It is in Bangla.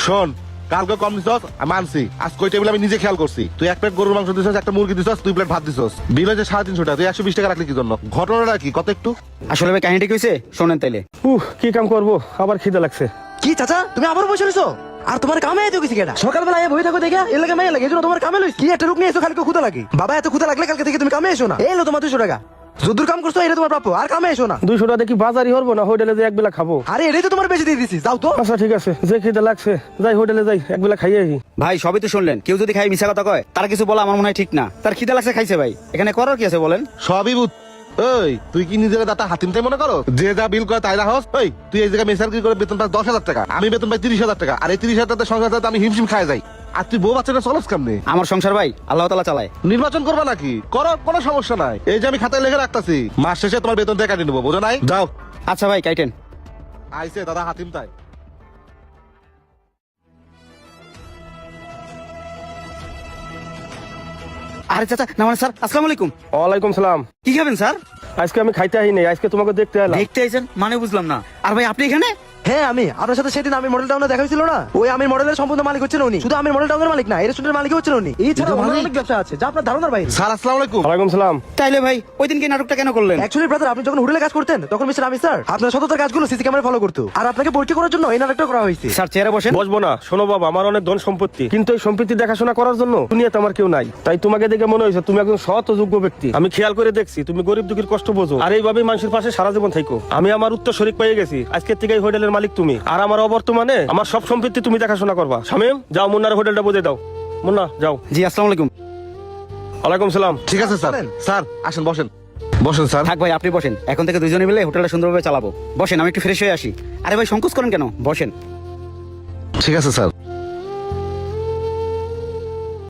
শোন, কালকে কম দিছস মানছি, আজ কই টেবিল আমি নিজে খেয়াল করছি। তুই এক প্লেট গরুর মাংস দিছস, একটা মুরগি দিছস, 2 প্লেট ভাত দিছস, বিল হয়েছে 350 টাকা। তুই 120 টাকা রাখলি কি জন্য? ঘটনাটা কি কত একটু? আসলে ভাই কাহিনীটা কি হয়েছে শোনেন তাইলে। কি কাম করবো, আবার খিদে লাগছে। কি চাচা তুমি আবার বসে রইছো? আর তোমার কামে এত কিছু কেডা? সকালবেলা বই থাকো দেখে এর লাগে মাইয়া লাগে, এজন্য তোমার কামে লইছি। কি একটা রূপ নিয়ে এসো, খালি ক্ষুধা লাগে। বাবা এত ক্ষুধা লাগলে কালকে থেকে তুমি কামে এসো না। এই লো তোমার 200 টাকা, যদুর কাম করছো এটা তোমার প্রাপ্য, আর কামে এসো না। 200 টাকা দেখি বাজারই হরবো না, হোটেলে যে একবেলা খাবো। আরে এটাই তো তোমার বেশি দিয়ে দিছি, যাও তো। আচ্ছা ঠিক আছে, যে খিদে লাগছে যাই হোটেলে যাই, একবেলা খাইয়ে আসি। ভাই সবই তো শুনলেন, কেউ যদি খাই মিশা কথা কয় তার কিছু বলা আমার মনে হয় ঠিক না। তার খিদা লাগছে খাইছে ভাই, এখানে করার কি আছে বলেন? সবই বুঝ। ওই তুই কি নিজের দাতা হাতিমটাই মনে করো? যে যা বিল করে তাই রাহস। ওই তুই এই জায়গায় মেসার কি করে বেতন পাস 10,000 টাকা, আমি বেতন পাই 30,000 টাকা। আর এই 30,000 টাকা সংসার চালাতে আমি হিমশিম খায় যাই। আর তুই বউ বাচ্চাটা চলস কেমনে? আমার সংসার ভাই আল্লাহ তাআলা চালায়। নির্বাচন করবা নাকি? করো, কোনো সমস্যা নাই। এই যে আমি খাতায় লিখে রাখতাছি, মাস শেষে তোমার বেতন দিয়ে কাটিয়ে নেবো, বোঝো নাই? যাও। আচ্ছা ভাই কাইটেন। আইসে দাদা হাতিম তাই। আরে চাচা না মানে স্যার আসসালামু আলাইকুম। ওয়ালাইকুম সালাম। কি খাবেন স্যার? আজকে আমি খাইতে আহি নাই, আজকে তোমাকে দেখতে এলাম। দেখতে আইছেন মানে বুঝলাম না। আর ভাই আপনি এখানে? হ্যাঁ আমি আপনার সাথে সেদিন আমি মডেল টাউনে দেখা হয়েছিল না, ওই আমি মডেলের সম্পূর্ণ মালিক হচ্ছেন উনি। শুধু আমি মডেল টাউনের মালিক না, এই রেস্টুরেন্টের মালিক হচ্ছেন উনি। এছাড়া অনেক ব্যবসা আছে যা আপনার ধারণার বাইরে। স্যার আসসালামু আলাইকুম। ওয়ালাইকুম সালাম। তাইলে ভাই ওই দিন কি নাটকটা কেন করলেন? অ্যাকচুয়ালি ব্রাদার, আপনি যখন হোটেলে কাজ করতেন তখন মিস্টার আমি স্যার আপনার সততার কাজগুলো সিসি ক্যামেরা ফলো করতো, আর আপনাকে পরীক্ষা করার জন্য এই নাটকটা করা হয়েছে। স্যার চেয়ারে বসেন। বসবো না। শোনো বাবা, আমার অনেক ধন সম্পত্তি, কিন্তু এই সম্পত্তি দেখাশোনা করার জন্য দুনিয়াতে আমার কেউ নাই। তাই তোমাকে দেখে মনে হয়েছে তুমি একজন সৎ ও যোগ্য ব্যক্তি। আমি খেয়াল করে দেখছি তুমি গরিব দুঃখীর কষ্ট বোঝো, আর এইভাবেই মানুষের পাশে সারা জীবন থাকো। আমি আমার উত্তর শরীর পেয়ে গেছি, আজকের থেকে এই হোটেলের মালিক তুমি, আর আমার অবর্তমানে আমার সব সম্পত্তি তুমি দেখাশোনা করবা। শামিম যাও, মুন্নার হোটেলটা বুঝে দাও। মুন্না যাও। জি আসসালামু আলাইকুম। ওয়ালাইকুম সালাম। ঠিক আছে স্যার। স্যার আসেন, বসেন বসেন স্যার। থাক ভাই আপনি বসেন, এখন থেকে দুজনে মিলে হোটেলটা সুন্দরভাবে চালাবো। বসেন, আমি একটু ফ্রেশ হয়ে আসি। আরে ভাই সংকোচ করেন কেন, বসেন। ঠিক আছে স্যার।